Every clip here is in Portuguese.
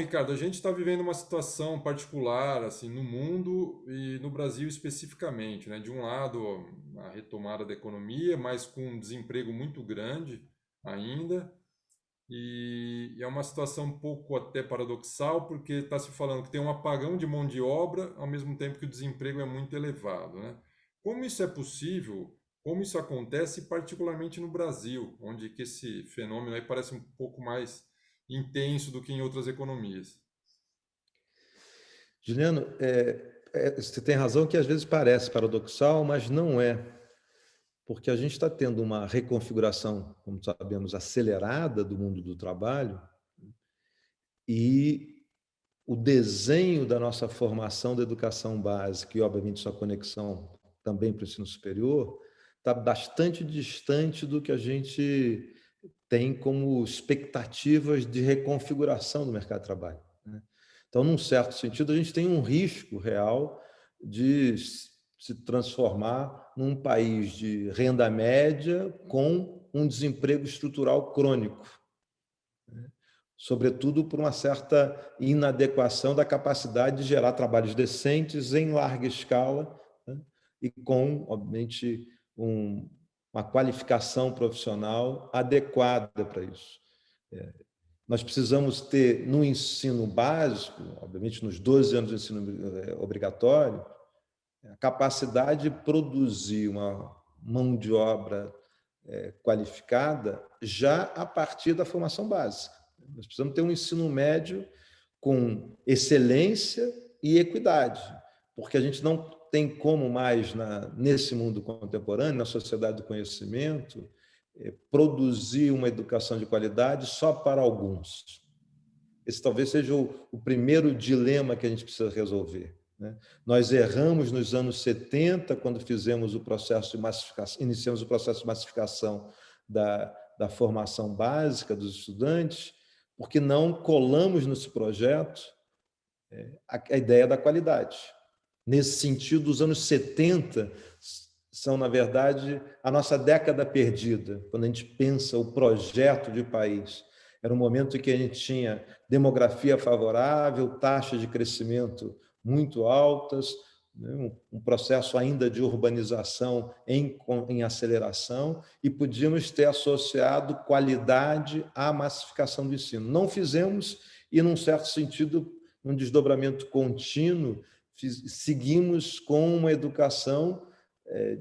Ricardo, a gente está vivendo uma situação particular assim no mundo e no Brasil especificamente, né? De um lado, a retomada da economia, mas com um desemprego muito grande ainda, e é uma situação um pouco até paradoxal, porque está se falando que tem um apagão de mão de obra, ao mesmo tempo que o desemprego é muito elevado, né? Como isso é possível? Como isso acontece, particularmente no Brasil, onde que esse fenômeno aí parece um pouco mais intenso do que em outras economias? Juliano, você tem razão que às vezes parece paradoxal, mas não é, porque a gente está tendo uma reconfiguração, como sabemos, acelerada do mundo do trabalho e o desenho da nossa formação da educação básica e, obviamente, sua conexão também para o ensino superior está bastante distante do que a gente tem como expectativas de reconfiguração do mercado de trabalho, né? Então, num certo sentido, a gente tem um risco real de se transformar num país de renda média com um desemprego estrutural crônico, sobretudo por uma certa inadequação da capacidade de gerar trabalhos decentes em larga escala, né? E com, obviamente, uma qualificação profissional adequada para isso. Nós precisamos ter, no ensino básico, obviamente nos 12 anos de ensino obrigatório, a capacidade de produzir uma mão de obra qualificada já a partir da formação básica. Nós precisamos ter um ensino médio com excelência e equidade, porque a gente não tem como mais, nesse mundo contemporâneo, na sociedade do conhecimento, produzir uma educação de qualidade só para alguns. Esse talvez seja o primeiro dilema que a gente precisa resolver, né? Nós erramos nos anos 70, quando fizemos o processo de massificação, iniciamos o processo de massificação da formação básica dos estudantes, porque não colamos nesse projeto a ideia da qualidade. Nesse sentido, os anos 70 são, na verdade, a nossa década perdida, quando a gente pensa o projeto de país. Era um momento em que a gente tinha demografia favorável, taxas de crescimento muito altas, né? Um processo ainda de urbanização em aceleração, e podíamos ter associado qualidade à massificação do ensino. Não fizemos, e, num certo sentido, um desdobramento contínuo, seguimos com uma educação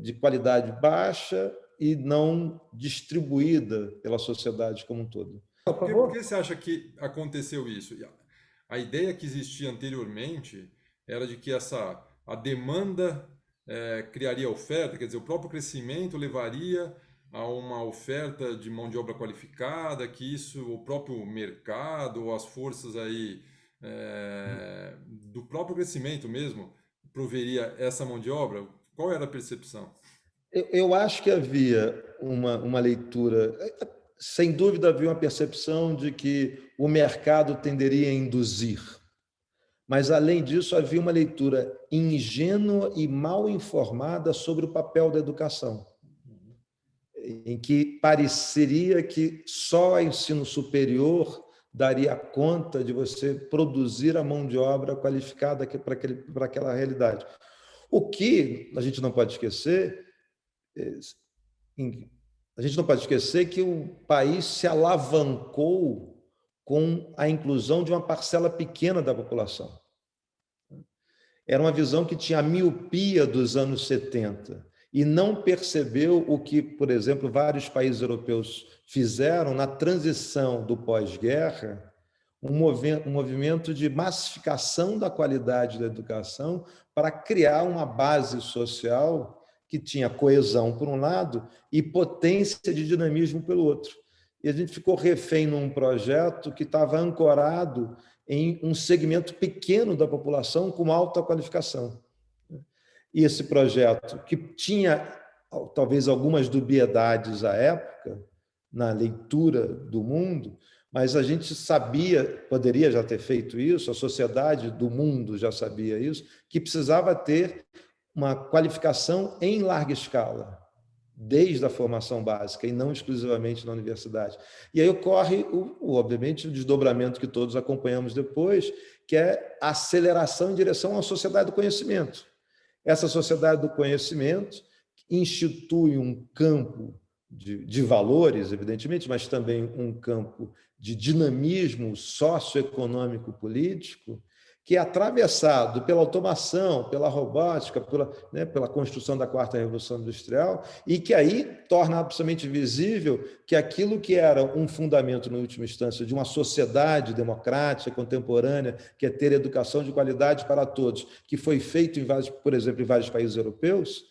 de qualidade baixa e não distribuída pela sociedade como um todo. Por Por que favor. você acha que aconteceu isso? A ideia que existia anteriormente era de que a demanda criaria oferta, quer dizer, o próprio crescimento levaria a uma oferta de mão de obra qualificada, que isso, o próprio mercado, ou as forças aí do próprio crescimento mesmo, proveria essa mão de obra? Qual era a percepção? Eu acho que havia uma leitura, sem dúvida havia uma percepção de que o mercado tenderia a induzir, mas, além disso, havia uma leitura ingênua e mal informada sobre o papel da educação, em que pareceria que só o ensino superior daria conta de você produzir a mão de obra qualificada para aquela realidade. O que a gente não pode esquecer, a gente não pode esquecer que o país se alavancou com a inclusão de uma parcela pequena da população. Era uma visão que tinha a miopia dos anos 70 e não percebeu o que, por exemplo, vários países europeus fizeram na transição do pós-guerra, um movimento de massificação da qualidade da educação para criar uma base social que tinha coesão, por um lado, e potência de dinamismo pelo outro. E a gente ficou refém num projeto que estava ancorado em um segmento pequeno da população com alta qualificação. E esse projeto, que tinha talvez algumas dubiedades à época, na leitura do mundo, mas a gente sabia, poderia já ter feito isso, a sociedade do mundo já sabia isso, que precisava ter uma qualificação em larga escala. desde a formação básica e não exclusivamente na universidade. E aí ocorre, obviamente, o desdobramento que todos acompanhamos depois, que é a aceleração em direção à sociedade do conhecimento. Essa sociedade do conhecimento institui um campo de valores, evidentemente, mas também um campo de dinamismo socioeconômico político, que é atravessado pela automação, pela robótica, pela construção da quarta revolução industrial, e que aí torna absolutamente visível que aquilo que era um fundamento, na última instância, de uma sociedade democrática, contemporânea, que é ter educação de qualidade para todos, que foi feito, por exemplo, em vários países europeus,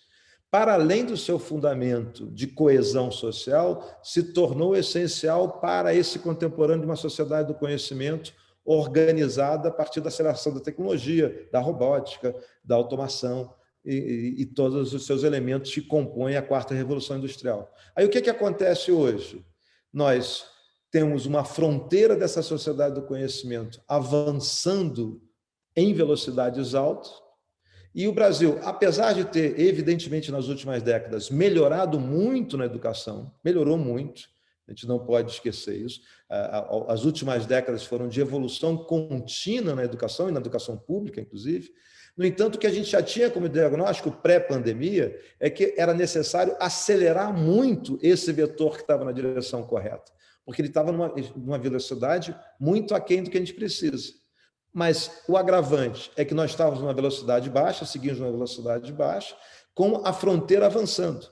para além do seu fundamento de coesão social, se tornou essencial para esse contemporâneo de uma sociedade do conhecimento organizada a partir da aceleração da tecnologia, da robótica, da automação e todos os seus elementos que compõem a quarta revolução industrial. Aí o que acontece hoje? Nós temos uma fronteira dessa sociedade do conhecimento avançando em velocidades altas, e o Brasil, apesar de ter, evidentemente, nas últimas décadas, melhorado muito na educação, melhorou muito, a gente não pode esquecer isso, as últimas décadas foram de evolução contínua na educação, e na educação pública, inclusive. No entanto, o que a gente já tinha como diagnóstico pré-pandemia é que era necessário acelerar muito esse vetor que estava na direção correta, porque ele estava numa velocidade muito aquém do que a gente precisa. Mas o agravante é que nós estávamos numa velocidade baixa, seguimos numa velocidade baixa, com a fronteira avançando.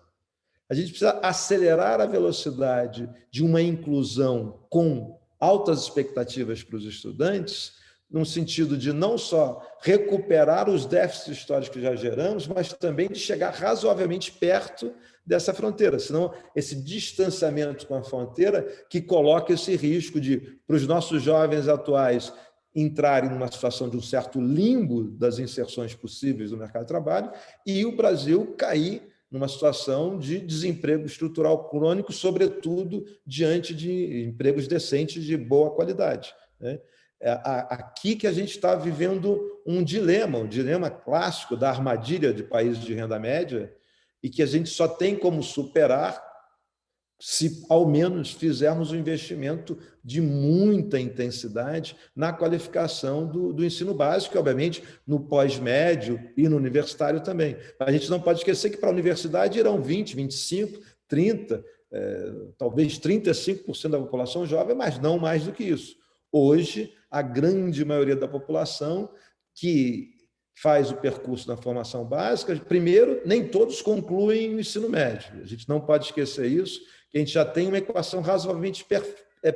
A gente precisa acelerar a velocidade de uma inclusão com altas expectativas para os estudantes, no sentido de não só recuperar os déficits históricos que já geramos, mas também de chegar razoavelmente perto dessa fronteira, senão esse distanciamento com a fronteira que coloca esse risco de, para os nossos jovens atuais, entrarem numa situação de um certo limbo das inserções possíveis no mercado de trabalho e o Brasil cair numa situação de desemprego estrutural crônico, sobretudo diante de empregos decentes de boa qualidade. É aqui que a gente está vivendo um dilema clássico da armadilha de países de renda média e que a gente só tem como superar se ao menos fizermos um investimento de muita intensidade na qualificação do ensino básico, e, obviamente, no pós-médio e no universitário também. A gente não pode esquecer que para a universidade irão 20, 25, 30, talvez 35% da população jovem, mas não mais do que isso. Hoje, a grande maioria da população que faz o percurso da formação básica, primeiro, nem todos concluem o ensino médio. A gente não pode esquecer isso, que a gente já tem uma equação razoavelmente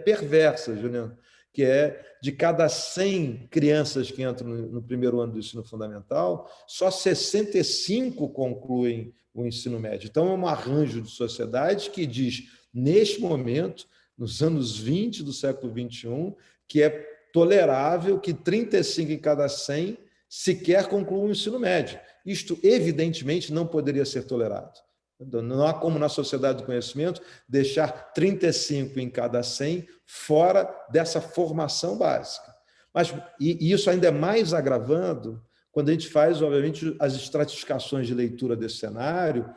perversa, Juliano, que é de cada 100 crianças que entram no primeiro ano do ensino fundamental, só 65 concluem o ensino médio. Então, é um arranjo de sociedade que diz, neste momento, nos anos 20 do século XXI, que é tolerável que 35 em cada 100 sequer concluam o ensino médio. Isto, evidentemente, não poderia ser tolerado. Não há como, na sociedade do conhecimento, deixar 35 em cada 100 fora dessa formação básica. E isso ainda é mais agravando quando a gente faz, obviamente, as estratificações de leitura desse cenário,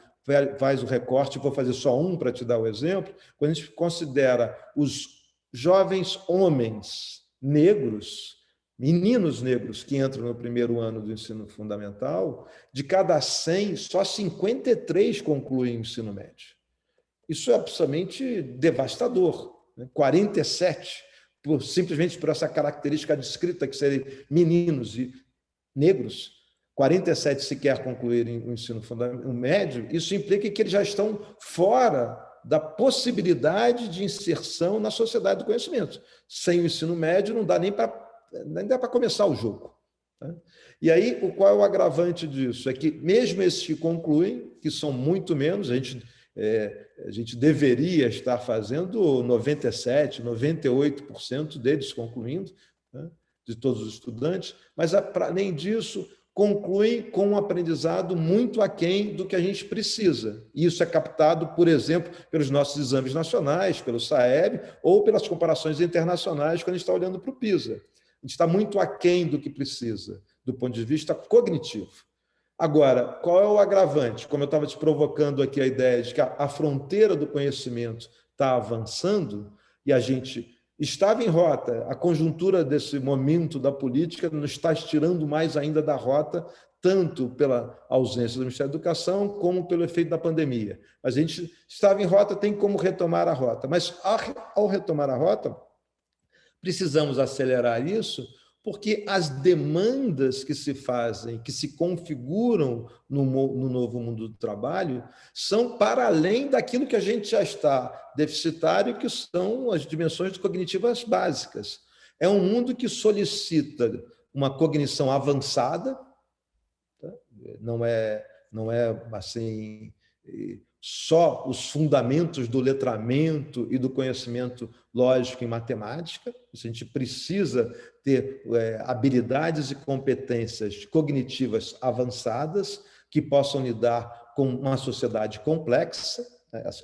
faz o recorte, vou fazer só um para te dar o exemplo, quando a gente considera os jovens homens negros, meninos negros que entram no primeiro ano do ensino fundamental, de cada 100, só 53 concluem o ensino médio. Isso é absolutamente devastador. 47, simplesmente por essa característica descrita, que seriam meninos e negros, 47 sequer concluírem o ensino fundamental, médio, isso implica que eles já estão fora da possibilidade de inserção na sociedade do conhecimento. Sem o ensino médio, não dá nem para começar o jogo. E aí, qual é o agravante disso? É que mesmo esses que concluem, que são muito menos, a gente deveria estar fazendo 97%, 98% deles concluindo, de todos os estudantes, mas, para além disso, concluem com um aprendizado muito aquém do que a gente precisa. E isso é captado, por exemplo, pelos nossos exames nacionais, pelo SAEB, ou pelas comparações internacionais, quando a gente está olhando para o PISA. A gente está muito aquém do que precisa, do ponto de vista cognitivo. Agora, qual é o agravante? Como eu estava te provocando aqui a ideia de que a fronteira do conhecimento está avançando e a gente estava em rota, a conjuntura desse momento da política nos está estirando mais ainda da rota, tanto pela ausência do Ministério da Educação, como pelo efeito da pandemia. A gente estava em rota, tem como retomar a rota, mas ao retomar a rota, precisamos acelerar isso, porque as demandas que se fazem, que se configuram no novo mundo do trabalho, são para além daquilo que a gente já está deficitário, que são as dimensões cognitivas básicas. É um mundo que solicita uma cognição avançada, tá? Não é assim só os fundamentos do letramento e do conhecimento lógico e matemática. A gente precisa ter habilidades e competências cognitivas avançadas que possam lidar com uma sociedade complexa.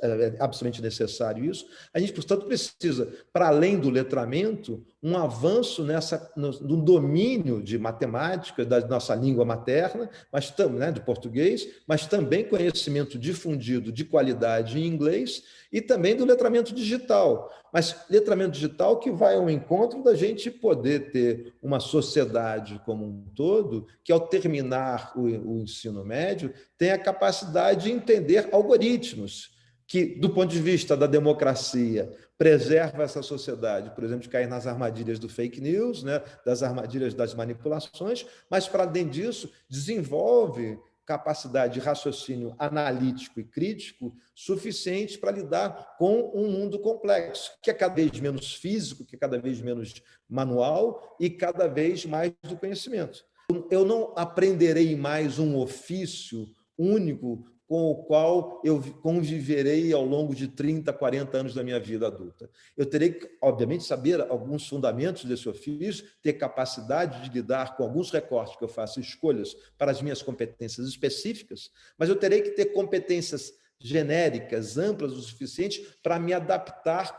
É absolutamente necessário isso. A gente, portanto, precisa, para além do letramento, um avanço no domínio de matemática, da nossa língua materna, mas né, do português, mas também conhecimento difundido de qualidade em inglês e também do letramento digital. Mas letramento digital que vai ao encontro da gente poder ter uma sociedade como um todo que, ao terminar o ensino médio, tenha a capacidade de entender algoritmos que, do ponto de vista da democracia, preserva essa sociedade, por exemplo, de cair nas armadilhas do fake news, né, das armadilhas das manipulações, mas, para além disso, desenvolve capacidade de raciocínio analítico e crítico suficiente para lidar com um mundo complexo, que é cada vez menos físico, que é cada vez menos manual e cada vez mais do conhecimento. Eu não aprenderei mais um ofício único com o qual eu conviverei ao longo de 30, 40 anos da minha vida adulta. Eu terei que, obviamente, saber alguns fundamentos desse ofício, ter capacidade de lidar com alguns recortes que eu faço, escolhas para as minhas competências específicas, mas eu terei que ter competências genéricas, amplas o suficiente para me adaptar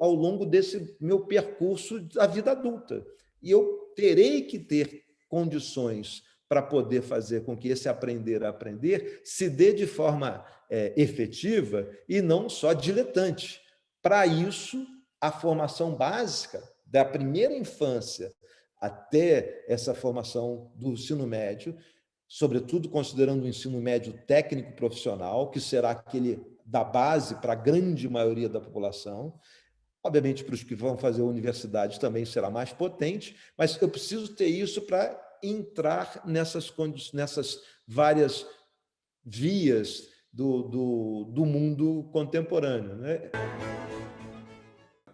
ao longo desse meu percurso da vida adulta. E eu terei que ter condições para poder fazer com que esse aprender a aprender se dê de forma efetiva e não só diletante. Para isso, a formação básica, da primeira infância até essa formação do ensino médio, sobretudo considerando o ensino médio técnico profissional, que será aquele da base para a grande maioria da população. Obviamente, para os que vão fazer a universidade também será mais potente, mas eu preciso ter isso para entrar nessas várias vias do mundo contemporâneo, né?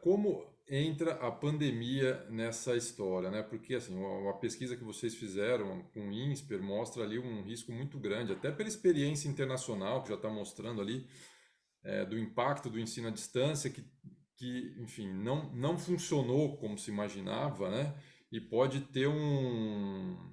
Como entra a pandemia nessa história, né? Porque assim, uma pesquisa que vocês fizeram com o INSPER mostra ali um risco muito grande, até pela experiência internacional que já está mostrando ali, do impacto do ensino à distância, que enfim, não funcionou como se imaginava, né? E pode ter um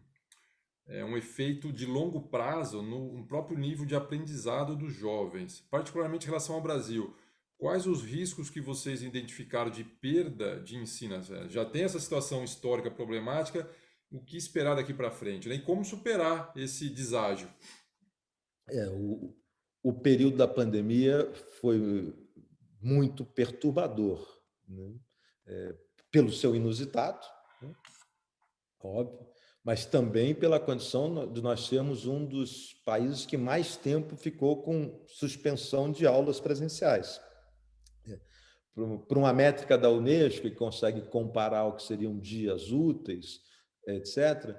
efeito de longo prazo no próprio nível de aprendizado dos jovens, particularmente em relação ao Brasil. Quais os riscos que vocês identificaram de perda de ensino? Já tem essa situação histórica problemática, o que esperar daqui para frente, né? E como superar esse deságio? O período da pandemia foi muito perturbador, né? Pelo seu inusitado, né? Óbvio, mas também pela condição de nós sermos um dos países que mais tempo ficou com suspensão de aulas presenciais. Por uma métrica da Unesco, que consegue comparar o que seriam dias úteis, etc.,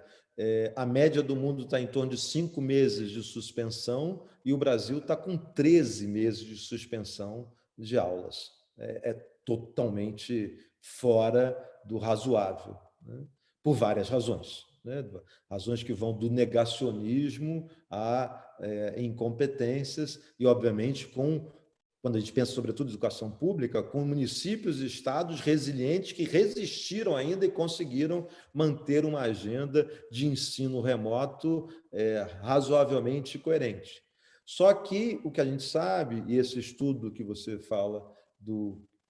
a média do mundo está em torno de 5 meses de suspensão e o Brasil está com 13 meses de suspensão de aulas. É totalmente fora do razoável, né? Por várias razões, né? Razões que vão do negacionismo a incompetências e, obviamente, quando a gente pensa, sobretudo, em educação pública, com municípios e estados resilientes que resistiram ainda e conseguiram manter uma agenda de ensino remoto razoavelmente coerente. Só que o que a gente sabe, e esse estudo que você fala,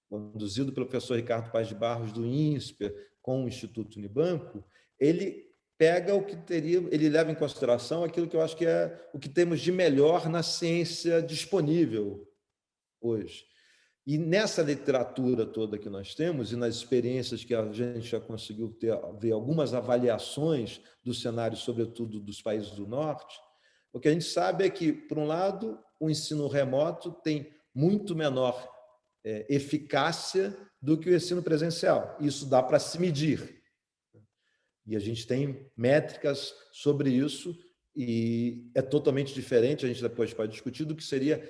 conduzido pelo professor Ricardo Paz de Barros, do INSPER, com o Instituto Unibanco, ele pega o que teria, ele leva em consideração aquilo que eu acho que é o que temos de melhor na ciência disponível hoje. E nessa literatura toda que nós temos, e nas experiências que a gente já conseguiu ver algumas avaliações do cenário, sobretudo dos países do norte, o que a gente sabe é que, por um lado, o ensino remoto tem muito menor eficácia do que o ensino presencial. Isso dá para se medir. E a gente tem métricas sobre isso, e é totalmente diferente, a gente depois pode discutir, do que seria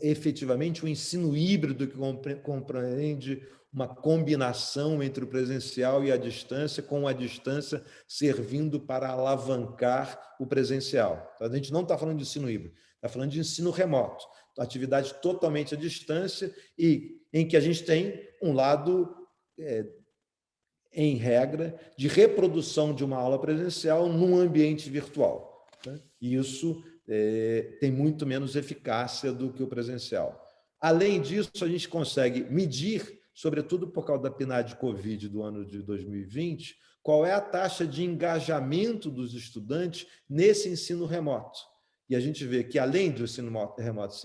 efetivamente um ensino híbrido que compreende uma combinação entre o presencial e a distância, com a distância servindo para alavancar o presencial. A gente não está falando de ensino híbrido, está falando de ensino remoto, atividade totalmente à distância, e em que a gente tem um lado, em regra, de reprodução de uma aula presencial num ambiente virtual. E isso tem muito menos eficácia do que o presencial. Além disso, a gente consegue medir, sobretudo por causa da PNAD Covid do ano de 2020, qual é a taxa de engajamento dos estudantes nesse ensino remoto. E a gente vê que, além do ensino remoto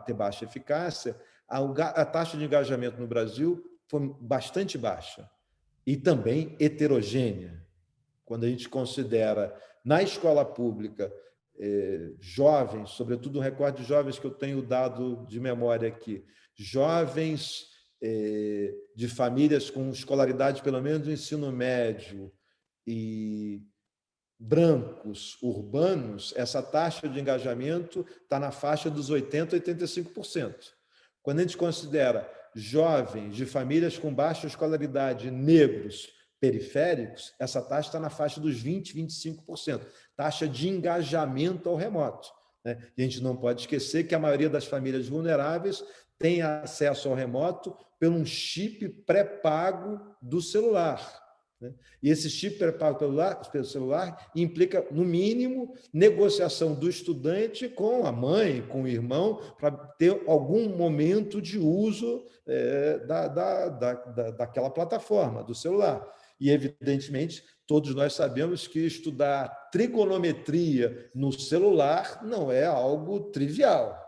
ter baixa eficácia, a taxa de engajamento no Brasil foi bastante baixa e também heterogênea. Quando a gente considera, na escola pública, jovens, sobretudo um recorte de jovens que eu tenho dado de memória aqui, jovens de famílias com escolaridade pelo menos do ensino médio e brancos, urbanos, essa taxa de engajamento está na faixa dos 80% a 85%. Quando a gente considera jovens de famílias com baixa escolaridade, negros, periféricos, essa taxa está na faixa dos 20%, 25%, taxa de engajamento ao remoto. Né? E a gente não pode esquecer que a maioria das famílias vulneráveis tem acesso ao remoto por um chip pré-pago do celular. E esse chip pré-pago pelo celular implica, no mínimo, negociação do estudante com a mãe, com o irmão, para ter algum momento de uso daquela plataforma, do celular. E, evidentemente, todos nós sabemos que estudar trigonometria no celular não é algo trivial,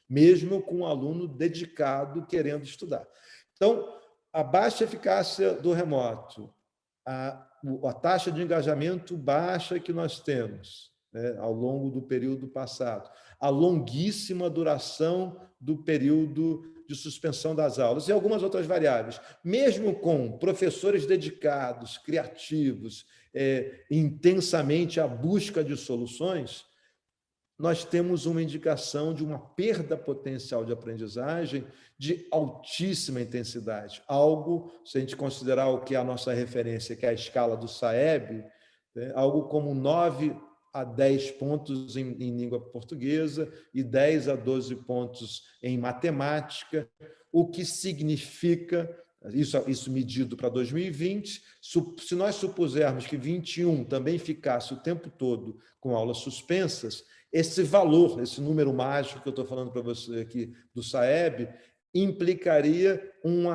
mesmo com um aluno dedicado querendo estudar. Então, a baixa eficácia do remoto, a taxa de engajamento baixa que nós temos, né, ao longo do período passado, a longuíssima duração do período de suspensão das aulas e algumas outras variáveis, mesmo com professores dedicados, criativos, intensamente à busca de soluções, nós temos uma indicação de uma perda potencial de aprendizagem de altíssima intensidade. Algo, se a gente considerar o que é a nossa referência, que é a escala do SAEB, algo como 9 a 10 pontos em língua portuguesa e 10 a 12 pontos em matemática, o que significa, isso medido para 2020, se nós supusermos que 21 também ficasse o tempo todo com aulas suspensas, esse valor, esse número mágico que eu estou falando para você aqui do SAEB, implicaria um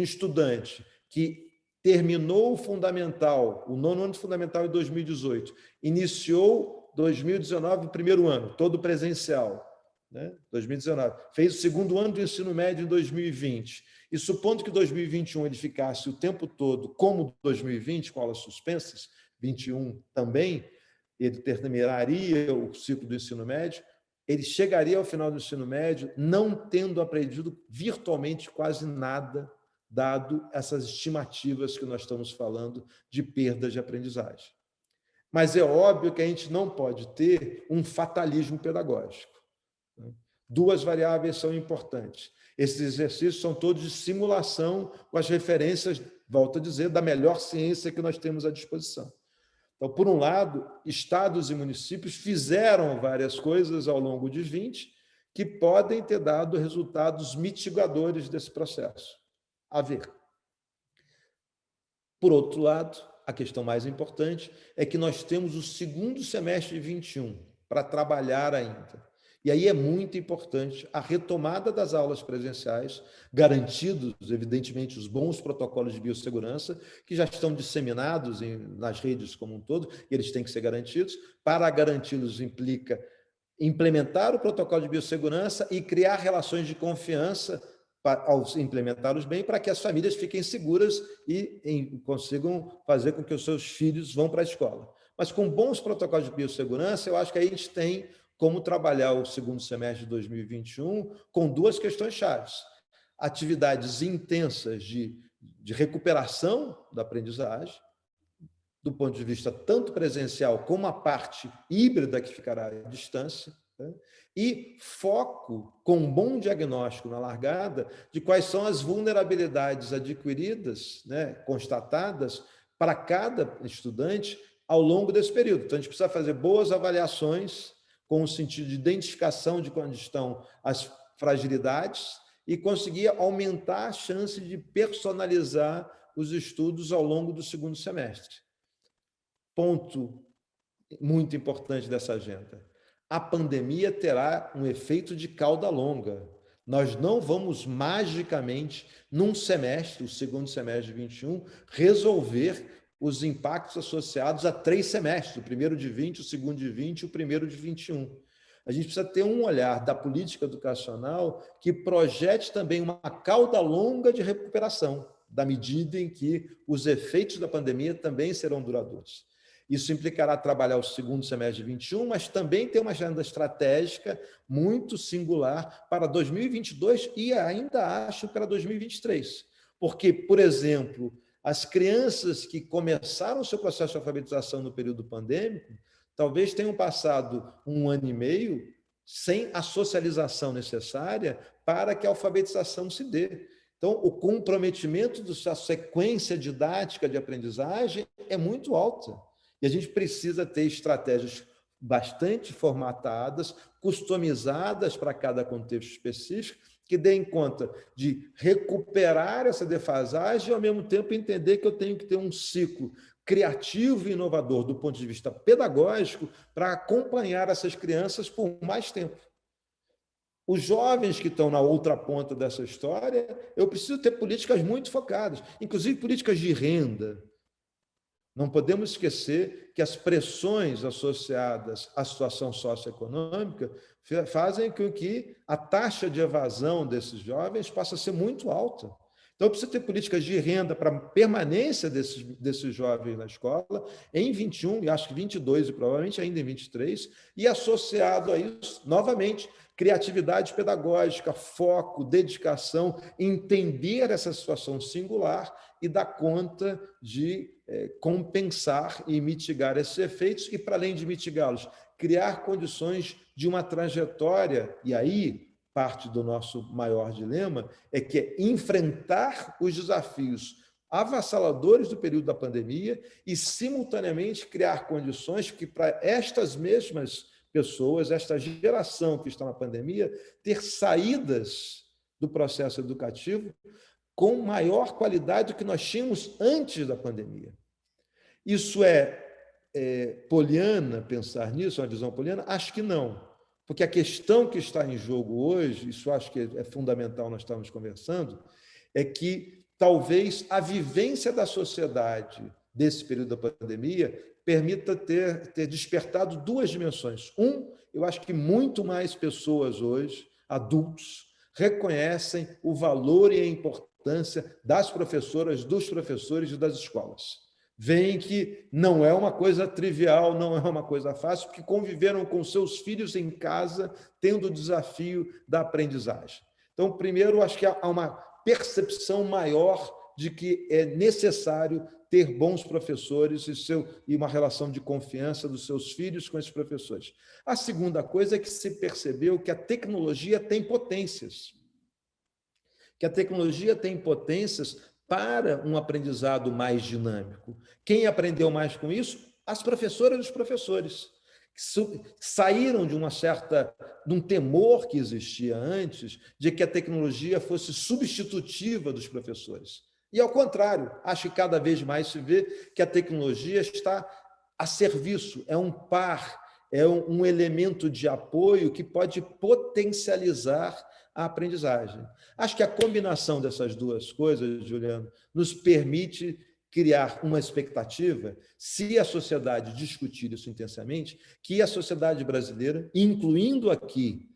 estudante que terminou o fundamental, o 9º ano de fundamental em 2018, iniciou 2019, o primeiro ano, todo presencial, né? 2019, fez o 2º ano do ensino médio em 2020, e supondo que 2021 ele ficasse o tempo todo como 2020, com aulas suspensas, 21 também, ele terminaria o ciclo do ensino médio, ele chegaria ao final do ensino médio não tendo aprendido virtualmente quase nada, dado essas estimativas que nós estamos falando de perda de aprendizagem. Mas é óbvio que a gente não pode ter um fatalismo pedagógico. Duas variáveis são importantes. Esses exercícios são todos de simulação com as referências, volto a dizer, da melhor ciência que nós temos à disposição. Então, por um lado, estados e municípios fizeram várias coisas ao longo de 20 que podem ter dado resultados mitigadores desse processo. A ver. Por outro lado, a questão mais importante é que nós temos o 2º semestre de 21 para trabalhar ainda. E aí é muito importante a retomada das aulas presenciais, garantidos, evidentemente, os bons protocolos de biossegurança, que já estão disseminados nas redes como um todo, e eles têm que ser garantidos. Para garanti-los implica implementar o protocolo de biossegurança e criar relações de confiança ao implementá-los bem, para que as famílias fiquem seguras e consigam fazer com que os seus filhos vão para a escola. Mas com bons protocolos de biossegurança, eu acho que aí a gente tem como trabalhar o segundo semestre de 2021 com duas questões chaves. Atividades intensas de recuperação da aprendizagem, do ponto de vista tanto presencial como a parte híbrida que ficará à distância, né? E foco com um bom diagnóstico na largada de quais são as vulnerabilidades adquiridas, né, constatadas para cada estudante ao longo desse período. Então, a gente precisa fazer boas avaliações com o sentido de identificação de onde estão as fragilidades e conseguir aumentar a chance de personalizar os estudos ao longo do segundo semestre. Ponto muito importante dessa agenda. A pandemia terá um efeito de cauda longa. Nós não vamos magicamente, num semestre, o segundo semestre de 21, resolver os impactos associados a 3 semestres, o primeiro de 20, o segundo de 20 e o primeiro de 21. A gente precisa ter um olhar da política educacional que projete também uma cauda longa de recuperação, da medida em que os efeitos da pandemia também serão duradouros. Isso implicará trabalhar o segundo semestre de 21, mas também ter uma agenda estratégica muito singular para 2022 e ainda acho para 2023. Porque, por exemplo, as crianças que começaram o seu processo de alfabetização no período pandêmico, talvez tenham passado 1 ano e meio sem a socialização necessária para que a alfabetização se dê. Então, o comprometimento da sequência didática de aprendizagem é muito alta. E a gente precisa ter estratégias bastante formatadas, customizadas para cada contexto específico, que deem conta de recuperar essa defasagem e, ao mesmo tempo, entender que eu tenho que ter um ciclo criativo e inovador do ponto de vista pedagógico para acompanhar essas crianças por mais tempo. Os jovens que estão na outra ponta dessa história, eu preciso ter políticas muito focadas, inclusive políticas de renda. Não podemos esquecer que as pressões associadas à situação socioeconômica fazem com que a taxa de evasão desses jovens passe a ser muito alta. Então, precisa ter políticas de renda para a permanência desses jovens na escola em 21, e acho que 22 e provavelmente ainda em 23, e associado a isso, novamente, criatividade pedagógica, foco, dedicação, entender essa situação singular e dar conta de compensar e mitigar esses efeitos e, para além de mitigá-los, criar condições de uma trajetória, e aí parte do nosso maior dilema é que é enfrentar os desafios avassaladores do período da pandemia e, simultaneamente, criar condições que, para estas mesmas pessoas, esta geração que está na pandemia, ter saídas do processo educativo com maior qualidade do que nós tínhamos antes da pandemia. Isso é poliana, pensar nisso, uma visão poliana? Acho que não. Porque a questão que está em jogo hoje, isso acho que é fundamental, nós estamos conversando, é que talvez a vivência da sociedade desse período da pandemia permita ter despertado 2 dimensões. Eu acho que muito mais pessoas hoje, adultos, reconhecem o valor e a importância das professoras, dos professores e das escolas. Veem que não é uma coisa trivial, não é uma coisa fácil, porque conviveram com seus filhos em casa, tendo o desafio da aprendizagem. Então, primeiro, acho que há uma percepção maior de que é necessário ter bons professores e uma relação de confiança dos seus filhos com esses professores. A segunda coisa é que se percebeu que a tecnologia tem potências. Que a tecnologia tem potências para um aprendizado mais dinâmico. Quem aprendeu mais com isso? As professoras e os professores. Saíram de de um temor que existia antes de que a tecnologia fosse substitutiva dos professores. E, ao contrário, acho que cada vez mais se vê que a tecnologia está a serviço, é um par, é um elemento de apoio que pode potencializar a aprendizagem. Acho que a combinação dessas duas coisas, Juliano, nos permite criar uma expectativa, se a sociedade discutir isso intensamente, que a sociedade brasileira, incluindo aqui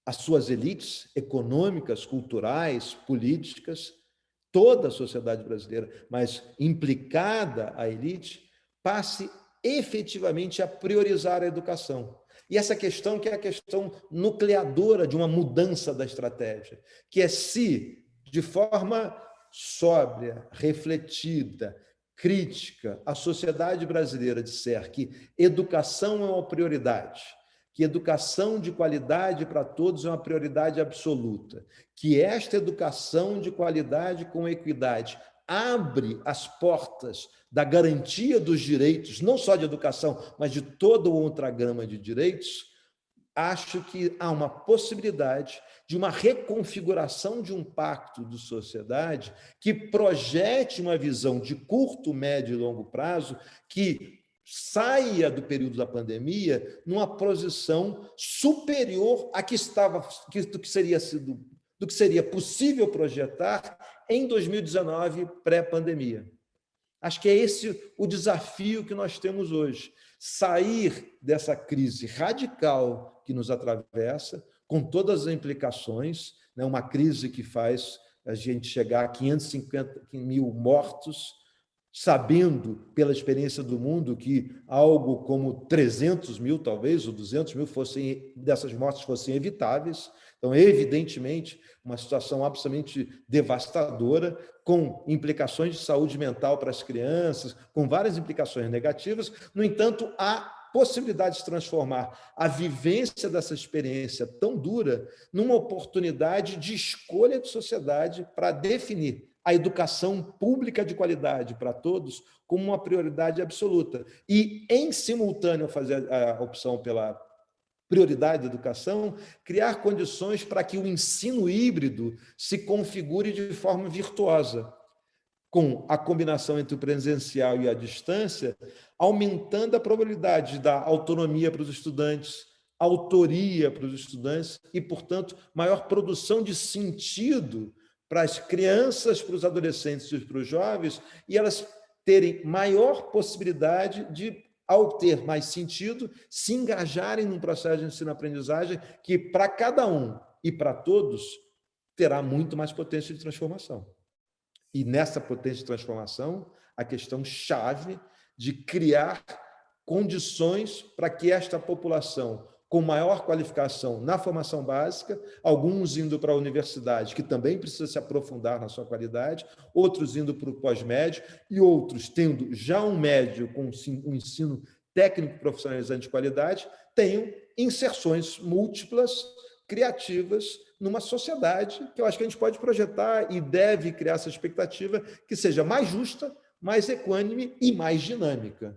as suas elites econômicas, culturais, políticas, toda a sociedade brasileira, mas implicada a elite, passe efetivamente a priorizar a educação. E essa questão que é a questão nucleadora de uma mudança da estratégia, que é se, de forma sóbria, refletida, crítica, a sociedade brasileira disser que educação é uma prioridade, que educação de qualidade para todos é uma prioridade absoluta, que esta educação de qualidade com equidade abre as portas da garantia dos direitos, não só de educação, mas de toda outra gama de direitos, acho que há uma possibilidade de uma reconfiguração de um pacto de sociedade que projete uma visão de curto, médio e longo prazo que saia do período da pandemia numa posição superior à que estava, do que seria possível projetar em 2019, pré-pandemia. Acho que é esse o desafio que nós temos hoje. Sair dessa crise radical que nos atravessa, com todas as implicações, né? Uma crise que faz a gente chegar a 550 mil mortos, sabendo, pela experiência do mundo, que algo como 300 mil, talvez, ou 200 mil dessas mortes fossem evitáveis. Então, evidentemente, uma situação absolutamente devastadora, com implicações de saúde mental para as crianças, com várias implicações negativas. No entanto, há possibilidade de transformar a vivência dessa experiência tão dura numa oportunidade de escolha de sociedade para definir a educação pública de qualidade para todos como uma prioridade absoluta. E, em simultâneo, fazer a opção pela prioridade da educação, criar condições para que o ensino híbrido se configure de forma virtuosa, com a combinação entre o presencial e a distância, aumentando a probabilidade da autonomia para os estudantes, autoria para os estudantes e, portanto, maior produção de sentido para as crianças, para os adolescentes e para os jovens, e elas terem maior possibilidade de, ao ter mais sentido, se engajarem num processo de ensino-aprendizagem que, para cada um e para todos, terá muito mais potência de transformação. E nessa potência de transformação, a questão chave de criar condições para que esta população, com maior qualificação na formação básica, alguns indo para a universidade, que também precisa se aprofundar na sua qualidade, outros indo para o pós-médio e outros tendo já um médio com um ensino técnico profissionalizante de qualidade, tenham inserções múltiplas, criativas, numa sociedade que eu acho que a gente pode projetar e deve criar essa expectativa que seja mais justa, mais equânime e mais dinâmica.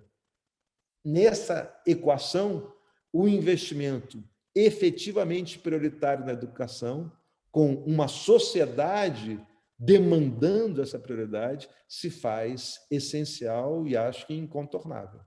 Nessa equação, o investimento efetivamente prioritário na educação, com uma sociedade demandando essa prioridade, se faz essencial e acho que incontornável.